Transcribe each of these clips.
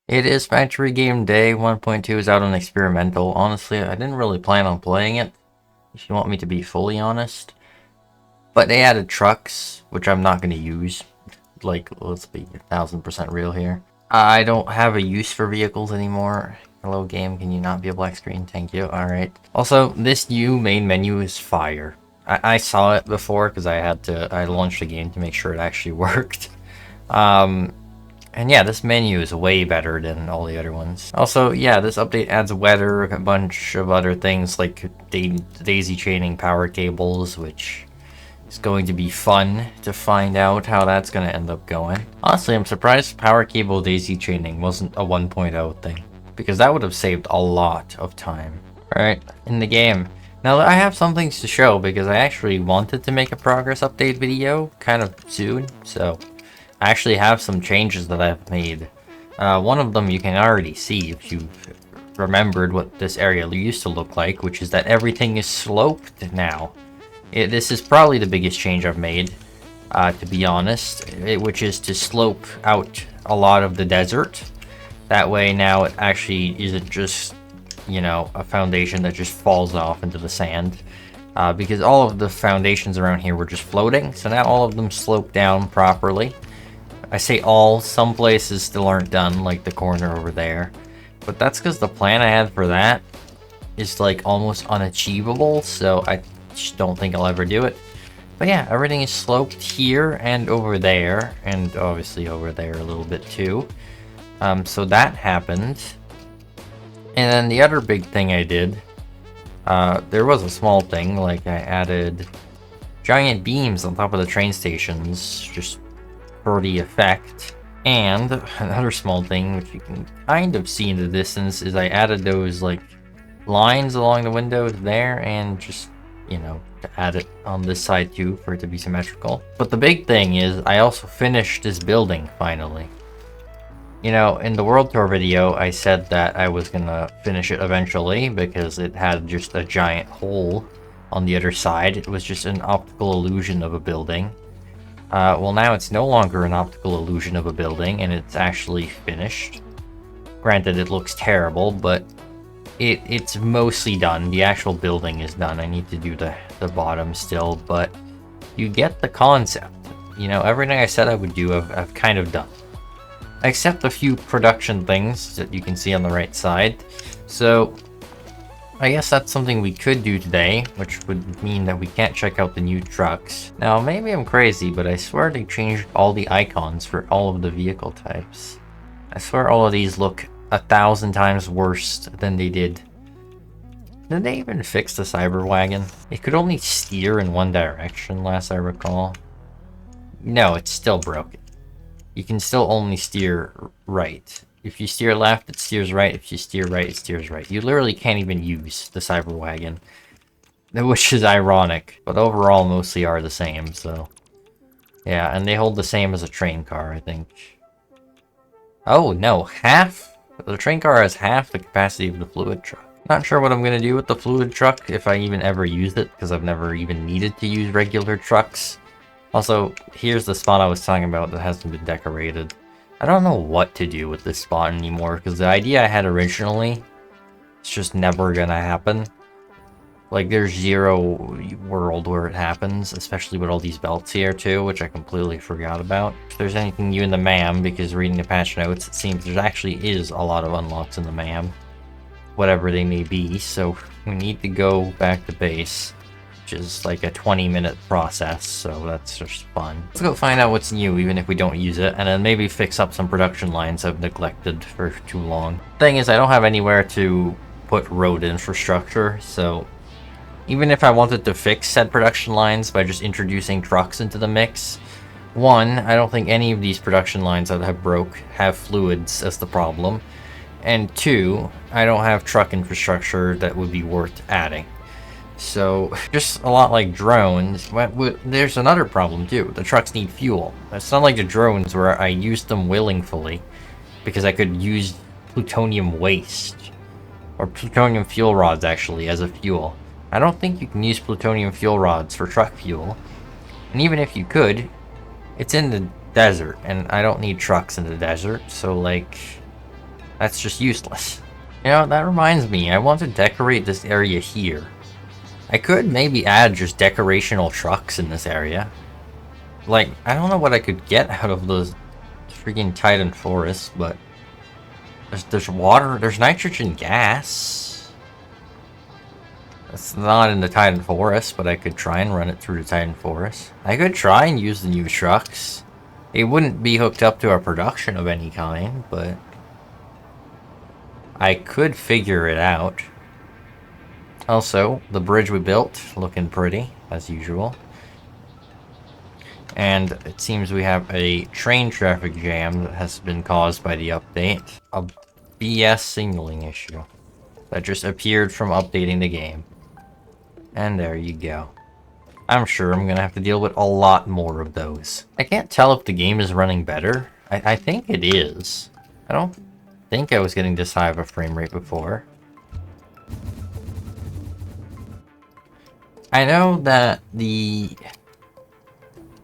It is Factory Game Day. 1.2 is out on experimental. Honestly, I didn't really plan on playing it, if you want me to be fully honest. But they added trucks, which I'm not going to use. Like, let's be 1000% real here. I don't have a use for vehicles anymore. Hello game, can you not be a black screen? Thank you. Alright. Also, this new main menu is fire. I saw it before because I launched the game to make sure it actually worked. And yeah, this menu is way better than all the other ones. Also, yeah, this update adds weather, a bunch of other things like daisy chaining power cables, which is going to be fun to find out how that's going to end up going. Honestly, I'm surprised power cable daisy chaining wasn't a 1.0 thing, because that would have saved a lot of time. Alright, in the game. Now I have some things to show because I actually wanted to make a progress update video kind of soon, so I actually have some changes that I've made. One of them you can already see if you've remembered what this area used to look like, which is that everything is sloped now. This is probably the biggest change I've made, to be honest, which is to slope out a lot of the desert. That way now it actually isn't just, you know, a foundation that just falls off into the sand. Because all of the foundations around here were just floating, so now all of them slope down properly. I say all, some places still aren't done, like the corner over there. But that's because the plan I had for that is like almost unachievable, so I just don't think I'll ever do it. But yeah, everything is sloped here and over there, and obviously over there a little bit too. So that happened. And then the other big thing I did, there was a small thing, like I added giant beams on top of the train stations, just for the effect. And another small thing, which you can kind of see in the distance, is I added those like lines along the windows there, and just, you know, to add it on this side too for it to be symmetrical. But the big thing is I also finished this building finally. You know, in the World Tour video, I said that I was gonna finish it eventually because it had just a giant hole on the other side. It was just an optical illusion of a building. Well, now it's no longer an optical illusion of a building, and it's actually finished. Granted, it looks terrible, but it's mostly done. The actual building is done. I need to do the bottom still, but you get the concept. You know, everything I said I would do, I've kind of done. Except a few production things that you can see on the right side. So I guess that's something we could do today, which would mean that we can't check out the new trucks. Now, maybe I'm crazy, but I swear they changed all the icons for all of the vehicle types. I swear all of these look 1,000 times worse than they did. Did they even fix the Cyberwagon? It could only steer in one direction, last I recall. No, it's still broken. You can still only steer right. If you steer left, it steers right. If you steer right, it steers right. You literally can't even use the Cyberwagon, which is ironic, but overall mostly are the same, so yeah, and they hold the same as a train car, I think. Oh no, half? The train car has half the capacity of the fluid truck. Not sure what I'm gonna do with the fluid truck, if I even ever used it, because I've never even needed to use regular trucks. Also, here's the spot I was talking about that hasn't been decorated. I don't know what to do with this spot anymore, because the idea I had originally, it's just never gonna happen. Like, there's zero world where it happens, especially with all these belts here too, which I completely forgot about. If there's anything new in the MAM, because reading the patch notes, it seems there actually is a lot of unlocks in the MAM. Whatever they may be, so we need to go back to base, which is like a 20-minute process, so that's just fun. Let's go find out what's new, even if we don't use it, and then maybe fix up some production lines I've neglected for too long. Thing is, I don't have anywhere to put road infrastructure, so even if I wanted to fix said production lines by just introducing trucks into the mix, one, I don't think any of these production lines that have broke have fluids as the problem, and two, I don't have truck infrastructure that would be worth adding. So, just a lot like drones, there's another problem too. The trucks need fuel. It's not like the drones where I used them willingly because I could use plutonium waste, or plutonium fuel rods actually, as a fuel. I don't think you can use plutonium fuel rods for truck fuel. And even if you could, it's in the desert, and I don't need trucks in the desert, so like, That's just useless. You know, that reminds me, I want to decorate this area here. I could maybe add just decorational trucks in this area. Like, I don't know what I could get out of those freaking Titan forests, but there's water, there's nitrogen gas. It's not in the Titan forest, but I could try and run it through the Titan forest. I could try and use the new trucks. It wouldn't be hooked up to a production of any kind, but I could figure it out. Also, the bridge we built, looking pretty, as usual. And it seems we have a train traffic jam that has been caused by the update. A BS signaling issue that just appeared from updating the game. And there you go. I'm sure I'm gonna have to deal with a lot more of those. I can't tell if the game is running better. I think it is. I don't think I was getting this high of a frame rate before. I know that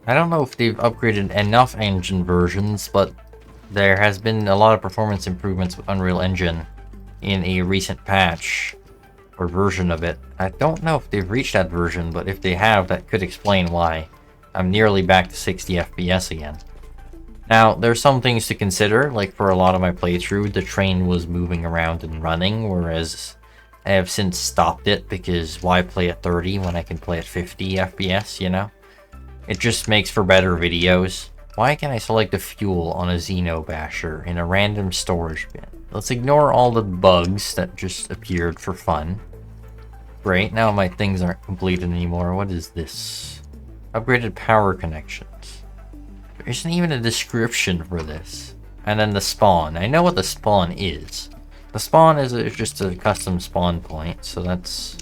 I don't know if they've upgraded enough engine versions, but there has been a lot of performance improvements with Unreal Engine in a recent patch, or version of it. I don't know if they've reached that version, but if they have, that could explain why I'm nearly back to 60 FPS again. Now, there's some things to consider, like for a lot of my playthrough, the train was moving around and running, whereas I have since stopped it, because why play at 30 when I can play at 50 FPS, you know? It just makes for better videos. Why can I select a fuel on a Xeno Basher in a random storage bin? Let's ignore all the bugs that just appeared for fun. Great, now my things aren't completed anymore. What is this? Upgraded power connections. There isn't even a description for this. And then the spawn. I know what the spawn is. The spawn is just a custom spawn point, so that's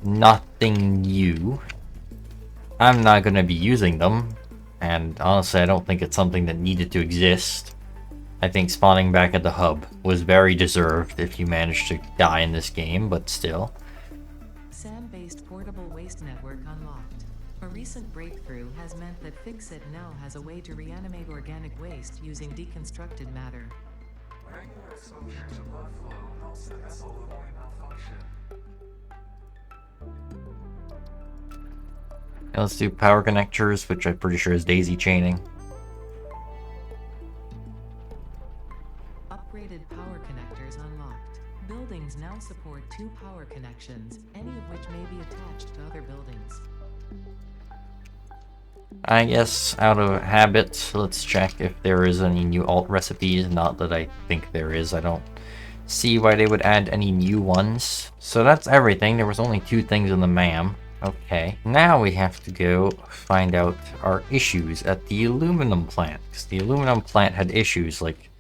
nothing new. I'm not going to be using them, and honestly I don't think it's something that needed to exist. I think spawning back at the hub was very deserved if you managed to die in this game, but still. SAM-based portable waste network unlocked. A recent breakthrough has meant that Fixit now has a way to reanimate organic waste using deconstructed matter. Regular exposure to blood flow helps the vessel avoid malfunction. Now let's do power connectors, which I'm pretty sure is daisy chaining. Upgraded power connectors unlocked. Buildings now support 2 power connections, any of which may be attached to other buildings. I guess out of habit, let's check if there is any new alt recipes. Not that I think there is. I don't see why they would add any new ones. So that's everything. There was only 2 things in the MAM. Okay, now we have to go find out our issues at the aluminum plant, because the aluminum plant had issues like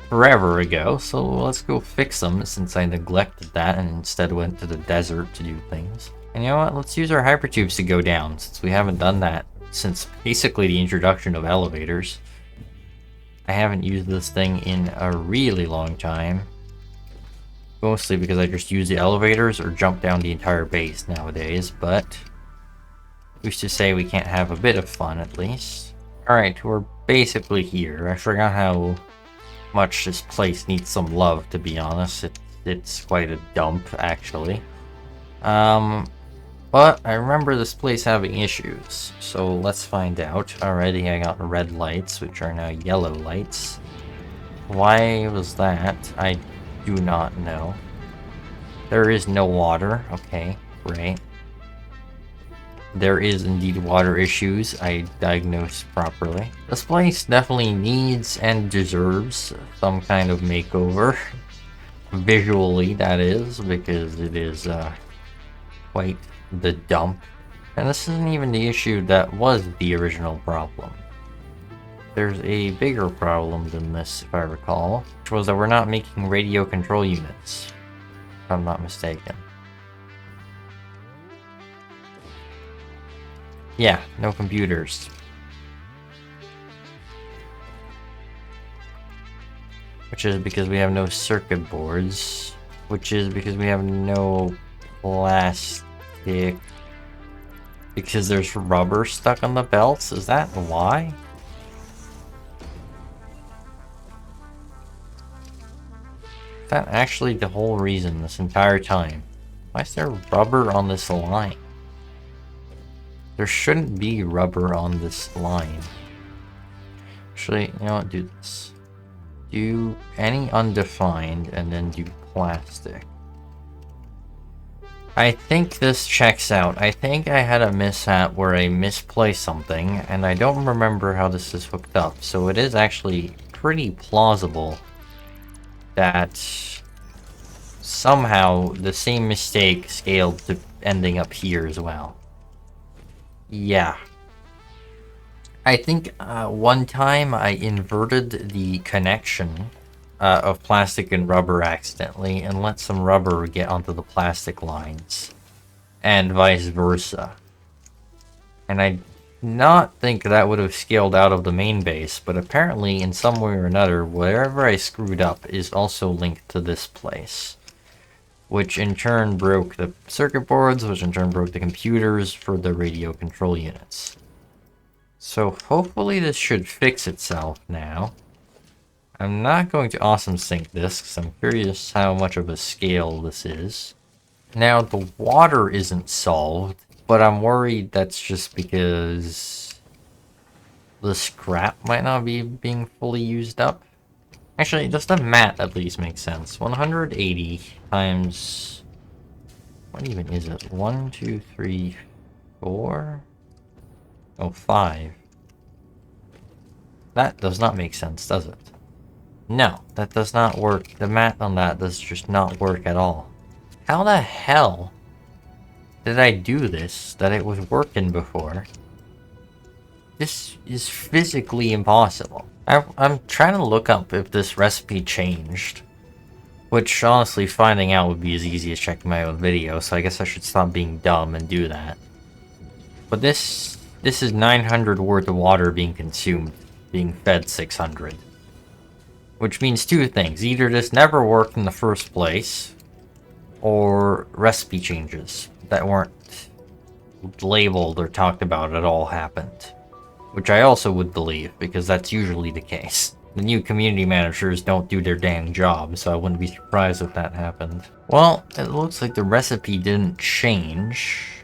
forever ago, so let's go fix them since I neglected that and instead went to the desert to do things. And you know what, let's use our hypertubes to go down, since we haven't done that since basically the introduction of elevators. I haven't used this thing in a really long time. Mostly because I just use the elevators or jump down the entire base nowadays, but who's to say we can't have a bit of fun at least. Alright, we're basically here. I forgot how much this place needs some love, to be honest. It's quite a dump, actually. But I remember this place having issues, so let's find out. Already I got red lights, which are now yellow lights. Why was that? I do not know. There is no water. Okay, great. There is indeed water issues. I diagnosed properly. This place definitely needs and deserves some kind of makeover. Visually, that is, because it is quite the dump. And this isn't even the issue that was the original problem. There's a bigger problem than this, if I recall, which was that we're not making radio control units, if I'm not mistaken. Yeah, no computers. Which is because we have no circuit boards, which is because we have no plastic, because there's rubber stuck on the belts. Is that why? Is that actually the whole reason this entire time? Why is there rubber on this line? There shouldn't be rubber on this line. Actually, you know what? Do this. Do any undefined and then do plastic. I think this checks out. I think I had a mishap where I misplaced something, and I don't remember how this is hooked up. So it is actually pretty plausible that somehow the same mistake scaled to ending up here as well. Yeah. I think one time I inverted the connection of plastic and rubber accidentally and let some rubber get onto the plastic lines, and vice versa. And I not think that would have scaled out of the main base, but apparently in some way or another, wherever I screwed up is also linked to this place, which in turn broke the circuit boards, which in turn broke the computers for the radio control units. So hopefully this should fix itself now. I'm not going to awesome sync this, because I'm curious how much of a scale this is. Now, the water isn't solved, but I'm worried that's just because the scrap might not be being fully used up. Actually, just the mat at least makes sense. 180 times... what even is it? 1, 2, 3, 4? Oh, 5. That does not make sense, does it? No, that does not work. The math on that does just not work at all. How the hell did I do this that it was working before? This is physically impossible. I'm trying to look up if this recipe changed. Which, honestly, finding out would be as easy as checking my own video, so I guess I should stop being dumb and do that. But this is 900 worth of water being consumed, being fed 600. Which means two things. Either this never worked in the first place, or recipe changes that weren't labeled or talked about at all happened. Which I also would believe, because that's usually the case. The new community managers don't do their dang job, so I wouldn't be surprised if that happened. Well, it looks like the recipe didn't change.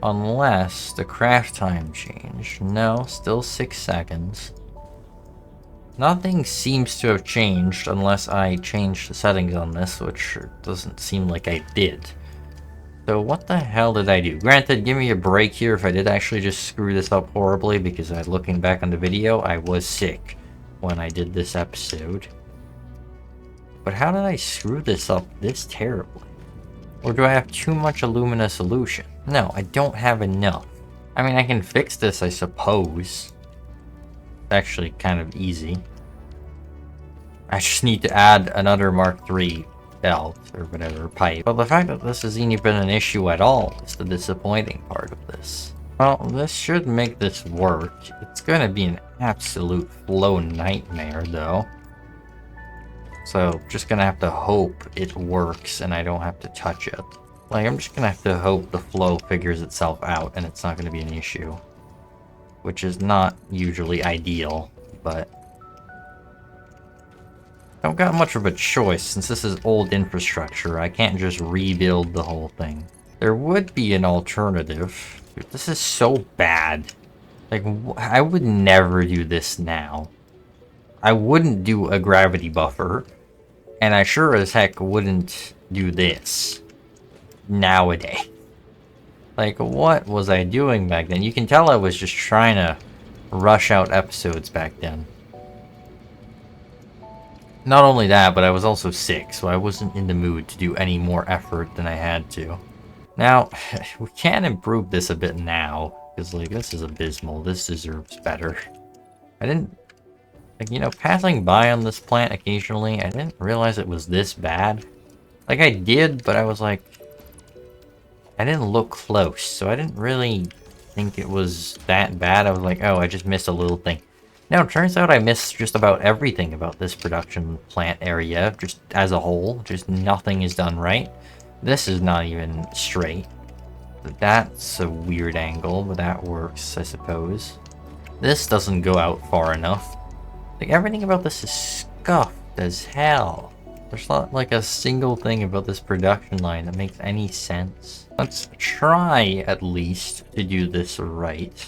Unless the craft time changed. No, still 6 seconds. Nothing seems to have changed unless I changed the settings on this, which doesn't seem like I did. So what the hell did I do? Granted, give me a break here if I did actually just screw this up horribly, because looking back on the video, I was sick when I did this episode. But how did I screw this up this terribly? Or do I have too much Illumina solution? No, I don't have enough. I mean, I can fix this, I suppose. Actually kind of easy. I just need to add another Mark III belt or whatever pipe. But the fact that this isn't even an issue at all is the disappointing part of this. Well, this should make this work. It's gonna be an absolute flow nightmare though. So just gonna have to hope it works and I don't have to touch it. Like, I'm just gonna have to hope the flow figures itself out and it's not gonna be an issue. Which is not usually ideal, but I don't got much of a choice since this is old infrastructure. I can't just rebuild the whole thing. There would be an alternative. Dude, this is so bad. Like, I would never do this now. I wouldn't do a gravity buffer, and I sure as heck wouldn't do this nowadays. Like, what was I doing back then? You can tell I was just trying to rush out episodes back then. Not only that, but I was also sick, so I wasn't in the mood to do any more effort than I had to. Now, we can improve this a bit now, because, like, this is abysmal. This deserves better. I didn't... Like, you know, passing by on this plant occasionally, I didn't realize it was this bad. Like, I did, but I was like... I didn't look close, so I didn't really think it was that bad. I was like, oh, I just missed a little thing. Now, it turns out I missed just about everything about this production plant area, just as a whole. Just nothing is done right. This is not even straight. That's a weird angle, but that works, I suppose. This doesn't go out far enough. Like, everything about this is scuffed as hell. There's not like a single thing about this production line that makes any sense. Let's try at least to do this right.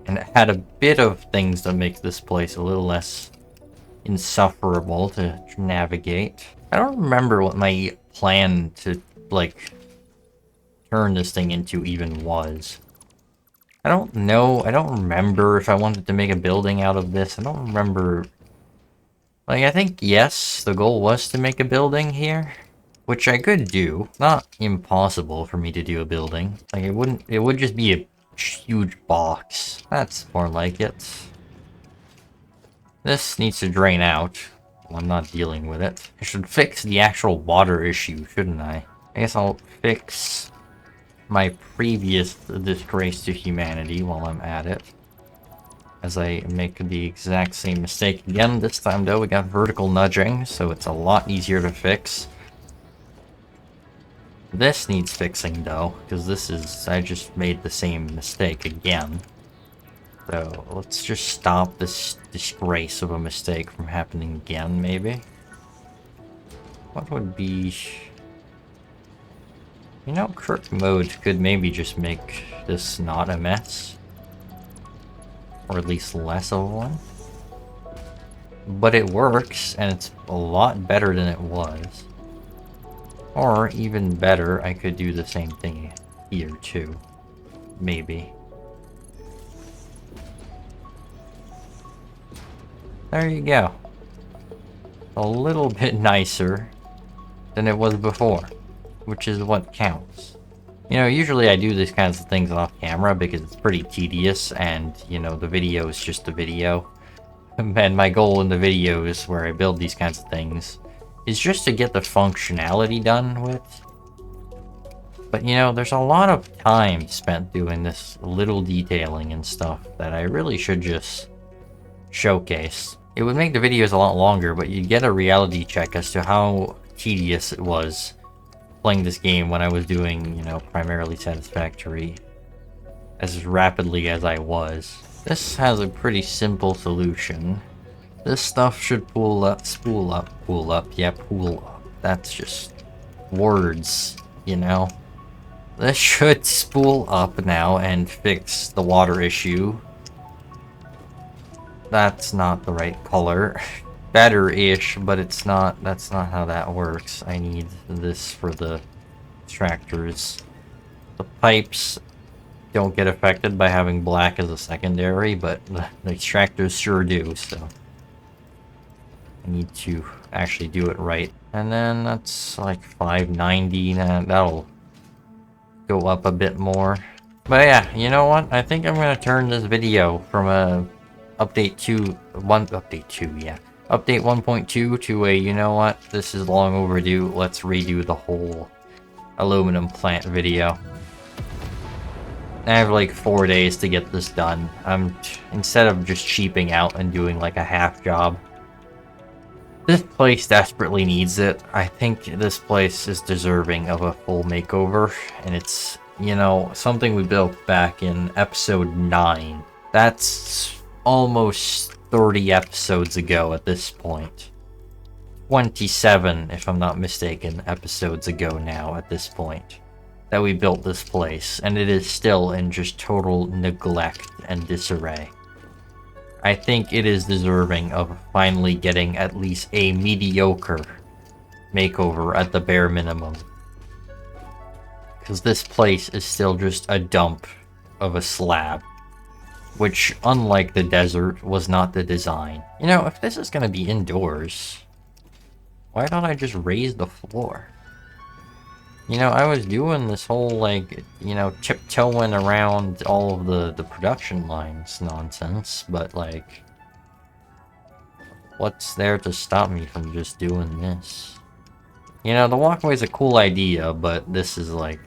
And add a bit of things that make this place a little less insufferable to navigate. I don't remember what my plan to, like, turn this thing into even was. I don't know. I don't remember if I wanted to make a building out of this. I don't remember. Like, I think, yes, the goal was to make a building here. Which I could do. Not impossible for me to do a building. Like, it would just be a huge box. That's more like it. This needs to drain out. Well, I'm not dealing with it. I should fix the actual water issue, shouldn't I? I guess I'll fix my previous disgrace to humanity while I'm at it. As I make the exact same mistake again. This time, though, we got vertical nudging, so it's a lot easier to fix. This needs fixing, though, because this is... I just made the same mistake again. So, let's just stop this disgrace of a mistake from happening again, maybe? What would be... You know, Kirk mode could maybe just make this not a mess. Or at least less of one. But it works, and it's a lot better than it was. Or, even better, I could do the same thing here, too. Maybe. There you go. A little bit nicer than it was before. Which is what counts. You know, usually I do these kinds of things off camera because it's pretty tedious and, you know, the video is just a video. And my goal in the videos where I build these kinds of things is just to get the functionality done with. But, you know, there's a lot of time spent doing this little detailing and stuff that I really should just showcase. It would make the videos a lot longer, but you'd get a reality check as to how tedious it was playing this game when I was doing, you know, primarily Satisfactory as rapidly as I was. This has a pretty simple solution. This stuff should pull up, spool up, yeah, pool up. That's just words, you know? This should spool up now and fix the water issue. That's not the right color. Better-ish, but it's not, that's not how that works. I need this for the extractors. The pipes don't get affected by having black as a secondary, but the extractors sure do, so I need to actually do it right. And then that's like 590, that'll go up a bit more. But yeah, you know what? I think I'm gonna turn this video from a update 1.2 to a, you know what, this is long overdue, let's redo the whole aluminum plant video. I have like 4 days to get this done. Instead of just cheaping out and doing like a half job. This place desperately needs it. I think this place is deserving of a full makeover, and it's, you know, something we built back in episode 9. That's almost 30 episodes ago at this point. 27, if I'm not mistaken, episodes ago now at this point that we built this place, and it is still in just total neglect and disarray. I think it is deserving of finally getting at least a mediocre makeover at the bare minimum. Because this place is still just a dump of a slab. Which, unlike the desert, was not the design. You know, if this is gonna be indoors, why don't I just raise the floor? You know, I was doing this whole, like, you know, tiptoeing around all of the production lines nonsense, but, like, what's there to stop me from just doing this? You know, the walkway's a cool idea, but this is, like,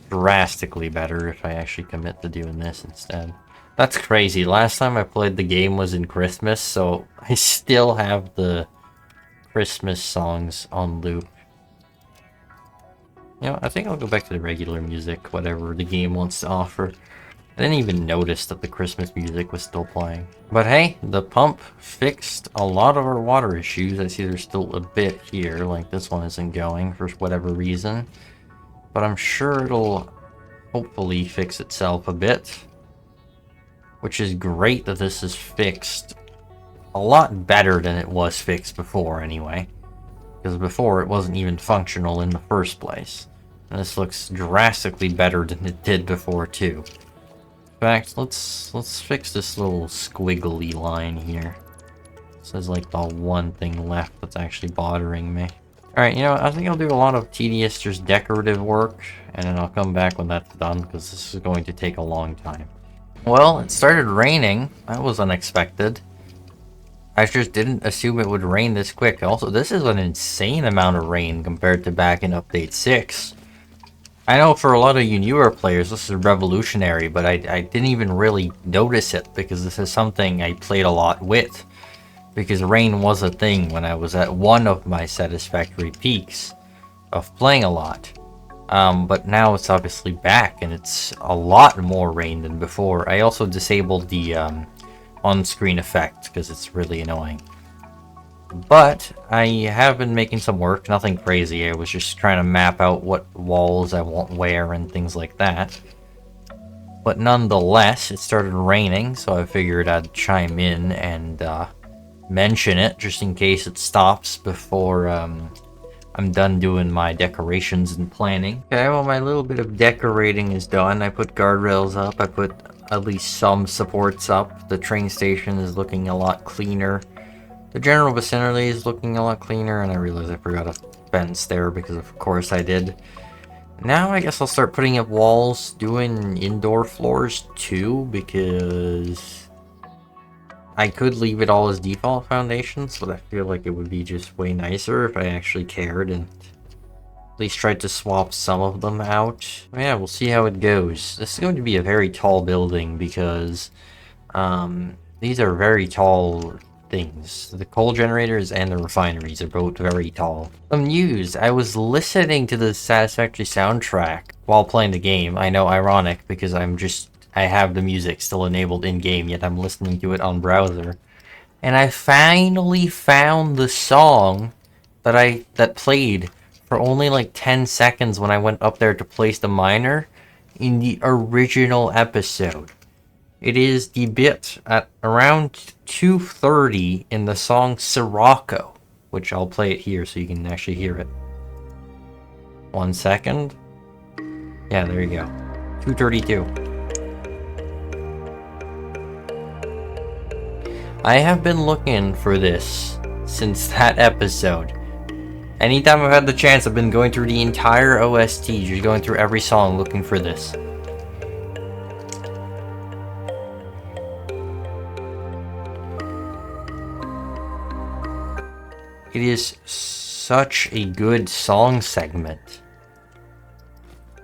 drastically better if I actually commit to doing this instead. That's crazy. Last time I played the game was in Christmas, so I still have the Christmas songs on loop. You know, I think I'll go back to the regular music, whatever the game wants to offer. I didn't even notice that the Christmas music was still playing. But hey, the pump fixed a lot of our water issues. I see there's still a bit here, like this one isn't going for whatever reason. But I'm sure it'll hopefully fix itself a bit. Which is great that this is fixed a lot better than it was fixed before anyway. Because before it wasn't even functional in the first place. And this looks drastically better than it did before too. In fact, let's fix this little squiggly line here. This is like the one thing left that's actually bothering me. Alright, you know, I think I'll do a lot of tedious, just decorative work, and then I'll come back when that's done, because this is going to take a long time. Well, it started raining. That was unexpected. I just didn't assume it would rain this quick. Also, this is an insane amount of rain compared to back in Update 6. I know for a lot of you newer players, this is revolutionary, but I didn't even really notice it because this is something I played a lot with. Because rain was a thing when I was at one of my Satisfactory peaks of playing a lot. But now it's obviously back and it's a lot more rain than before. I also disabled the on-screen effect because it's really annoying. But I have been making some work, nothing crazy. I was just trying to map out what walls I want where and things like that. But nonetheless, it started raining, so I figured I'd chime in and mention it just in case it stops before I'm done doing my decorations and planning. Okay, well, my little bit of decorating is done. I put guardrails up, I put at least some supports up. The train station is looking a lot cleaner. The general vicinity is looking a lot cleaner, and I realized I forgot a fence there because of course I did. Now I guess I'll start putting up walls, doing indoor floors too, because I could leave it all as default foundations, but I feel like it would be just way nicer if I actually cared and at least tried to swap some of them out. Yeah, we'll see how it goes. This is going to be a very tall building because these are very tall things. The coal generators and the refineries are both very tall. Some news. I was listening to the Satisfactory soundtrack while playing the game. I know, ironic, because I have the music still enabled in-game, yet I'm listening to it on browser. And I finally found the song that played for only like 10 seconds when I went up there to place the miner in the original episode. It is the bit at around 2:30 in the song Sirocco, which I'll play it here so you can actually hear it. 1 second. Yeah, there you go. 2:32. I have been looking for this since that episode. Anytime I've had the chance, I've been going through the entire OST, just going through every song looking for this. It is such a good song segment.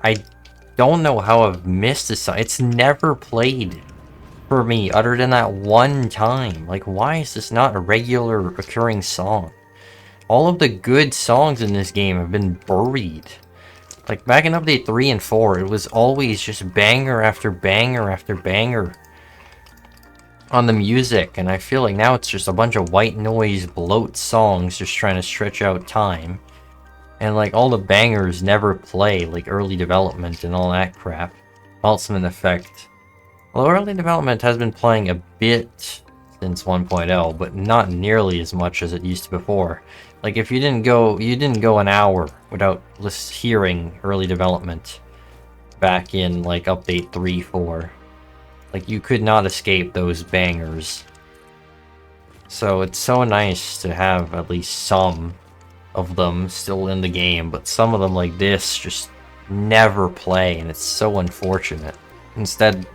I don't know how I've missed this song. It's never played for me other than that one time. Like, why is this not a regular occurring song? All of the good songs in this game have been buried. Like, back in Update 3 and 4, it was always just banger after banger after banger on the music, and I feel like now it's just a bunch of white noise bloat songs just trying to stretch out time. And like all the bangers never play, like early development and all that crap. Ultimate Effect. Although early development has been playing a bit since 1.0, but not nearly as much as it used to before. Like if you didn't go an hour without just hearing early development back in like Update 3, 4. Like, you could not escape those bangers. So it's so nice to have at least some of them still in the game, but some of them like this just never play, and it's so unfortunate. Instead,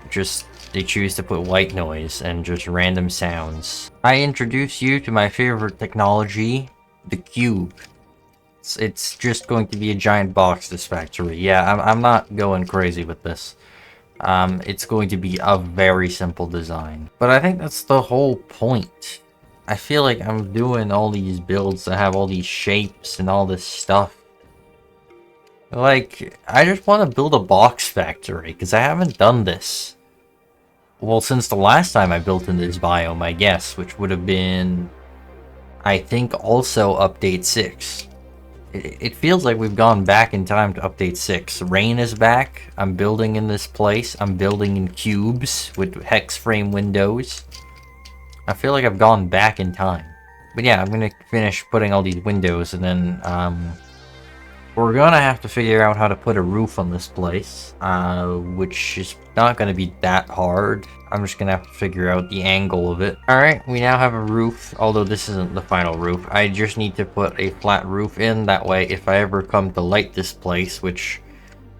they choose to put white noise and just random sounds. I introduce you to my favorite technology, the cube. It's just going to be a giant box, this factory. Yeah, I'm not going crazy with this. It's going to be a very simple design. But I think that's the whole point. I feel like I'm doing all these builds that have all these shapes and all this stuff. Like, I just want to build a box factory, because I haven't done this well, since the last time I built in this biome, I guess, which would have been, I think, also update 6. It feels like we've gone back in time to update 6. Rain is back. I'm building in this place. I'm building in cubes with hex frame windows. I feel like I've gone back in time. But yeah, I'm gonna finish putting all these windows, and then we're gonna have to figure out how to put a roof on this place, which is not gonna be that hard. I'm just gonna have to figure out the angle of it. Alright, we now have a roof, although this isn't the final roof. I just need to put a flat roof in, that way if I ever come to light this place, which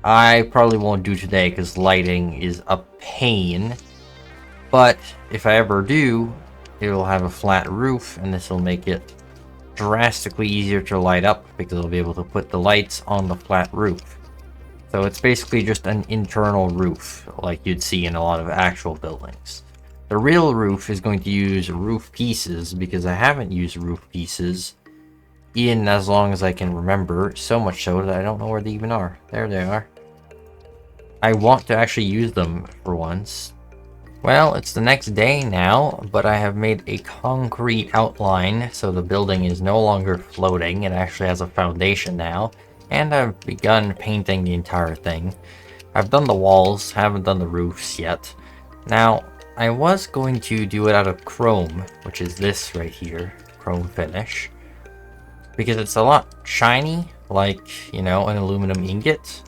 I probably won't do today because lighting is a pain. But if I ever do, it will have a flat roof, and this will make it drastically easier to light up because I'll be able to put the lights on the flat roof. So it's basically just an internal roof like you'd see in a lot of actual buildings. The real roof is going to use roof pieces because I haven't used roof pieces in as long as I can remember, so much so that I don't know where they even are. There they are. I want to actually use them for once. Well, it's the next day now, but I have made a concrete outline, so the building is no longer floating. It actually has a foundation now, and I've begun painting the entire thing. I've done the walls, haven't done the roofs yet. Now, I was going to do it out of chrome, which is this right here, chrome finish, because it's a lot shiny, like, you know, an aluminum ingot,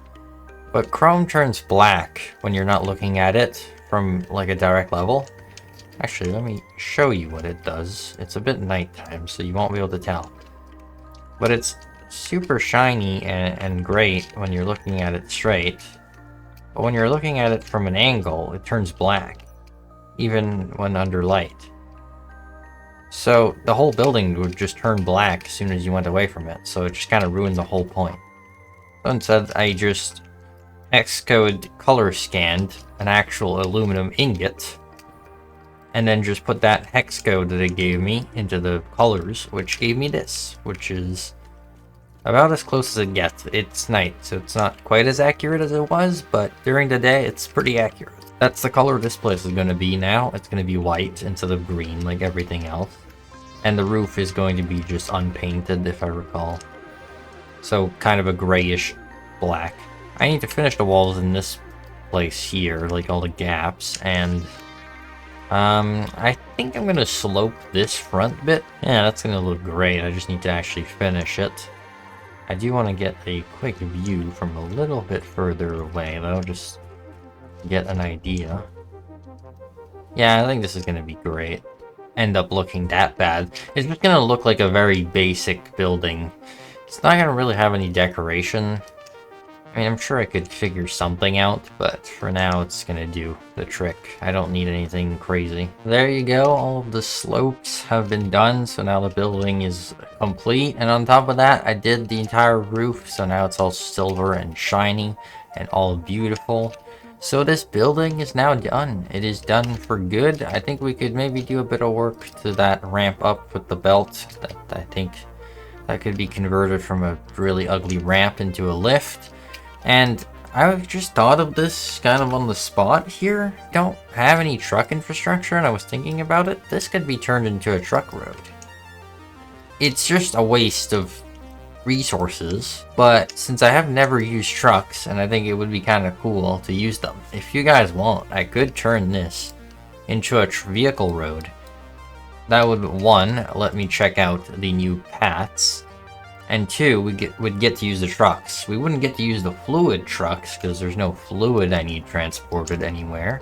but chrome turns black when you're not looking at it from like a direct level. Actually, let me show you what it does. It's a bit nighttime, so you won't be able to tell. But it's super shiny and great when you're looking at it straight. But when you're looking at it from an angle, it turns black, even when under light. So the whole building would just turn black as soon as you went away from it, so it just kind of ruined the whole point. So instead, I just Xcode color scanned an actual aluminum ingot, and then just put that hex code that it gave me into the colors, which gave me this, which is about as close as it gets. It's night, so it's not quite as accurate as it was, but during the day, it's pretty accurate. That's the color this place is going to be now. It's going to be white instead of green like everything else. And the roof is going to be just unpainted, if I recall. So kind of a grayish black. I need to finish the walls in this place here, like all the gaps, and I think I'm gonna slope this front bit. Yeah, that's gonna look great. I just need to actually finish it. I do want to get a quick view from a little bit further away, though, just to get an idea. Yeah, I think this is gonna be great. End up looking that bad. It's just gonna look like a very basic building. It's not gonna really have any decoration. I mean, I'm sure I could figure something out, but for now it's gonna do the trick. I don't need anything crazy. There you go, all of the slopes have been done, so now the building is complete. And on top of that, I did the entire roof, so now it's all silver and shiny and all beautiful. So this building is now done. It is done for good. I think we could maybe do a bit of work to that ramp up with the belt. That I think that could be converted from a really ugly ramp into a lift. And I've just thought of this kind of on the spot here. Don't have any truck infrastructure, and I was thinking about it. This could be turned into a truck road. It's just a waste of resources, but since I have never used trucks, and I think it would be kind of cool to use them, if you guys want, I could turn this into a vehicle road. That would, one, let me check out the new paths, and two, we'd get to use the trucks. We wouldn't get to use the fluid trucks, because there's no fluid I need transported anywhere.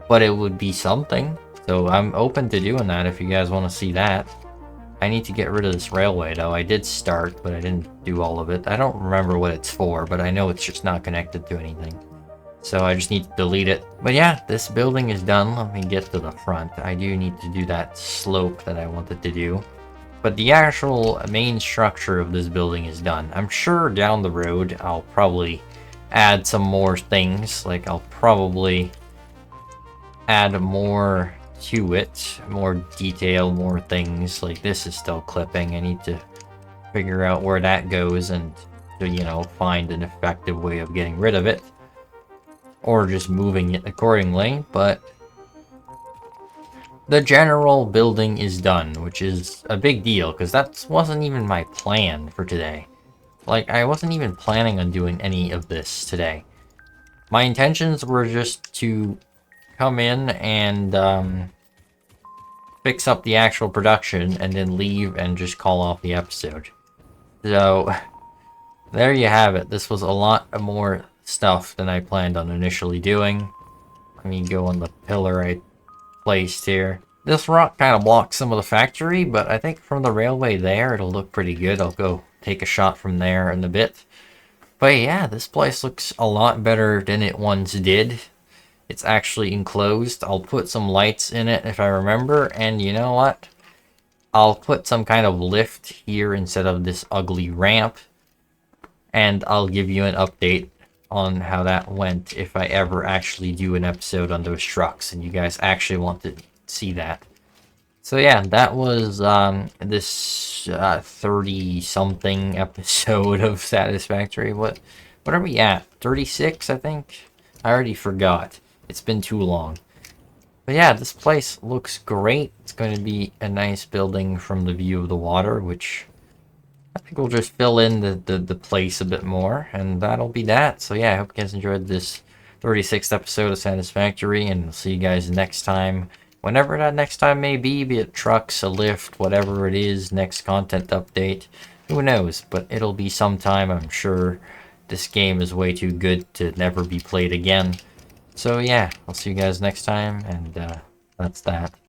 But it would be something. So I'm open to doing that if you guys want to see that. I need to get rid of this railway, though. I did start, but I didn't do all of it. I don't remember what it's for, but I know it's just not connected to anything. So I just need to delete it. But yeah, this building is done. Let me get to the front. I do need to do that slope that I wanted to do. But the actual main structure of this building is done. I'm sure down the road I'll probably add some more things. Like I'll probably add more to it, more detail, more things. Like this is still clipping. I need to figure out where that goes and to, you know, find an effective way of getting rid of it. Or just moving it accordingly. But the general building is done, which is a big deal, because that wasn't even my plan for today. Like, I wasn't even planning on doing any of this today. My intentions were just to come in and fix up the actual production and then leave and just call off the episode. So, there you have it. This was a lot more stuff than I planned on initially doing. Let me go on the pillar I placed here. This rock kind of blocks some of the factory, but I think from the railway there, it'll look pretty good. I'll go take a shot from there in a bit. But yeah, this place looks a lot better than it once did. It's actually enclosed. I'll put some lights in it if I remember, and you know what? I'll put some kind of lift here instead of this ugly ramp, and I'll give you an update on how that went if I ever actually do an episode on those trucks and you guys actually want to see that. So yeah, that was this 30-something episode of Satisfactory. What are we at? 36, I think? I already forgot. It's been too long. But yeah, this place looks great. It's going to be a nice building from the view of the water, which I think we'll just fill in the place a bit more, and that'll be that. So yeah, I hope you guys enjoyed this 36th episode of Satisfactory, and we'll see you guys next time. Whenever that next time may be it trucks, a lift, whatever it is, next content update. Who knows, but it'll be sometime, I'm sure. This game is way too good to never be played again. So yeah, I'll see you guys next time, and that's that.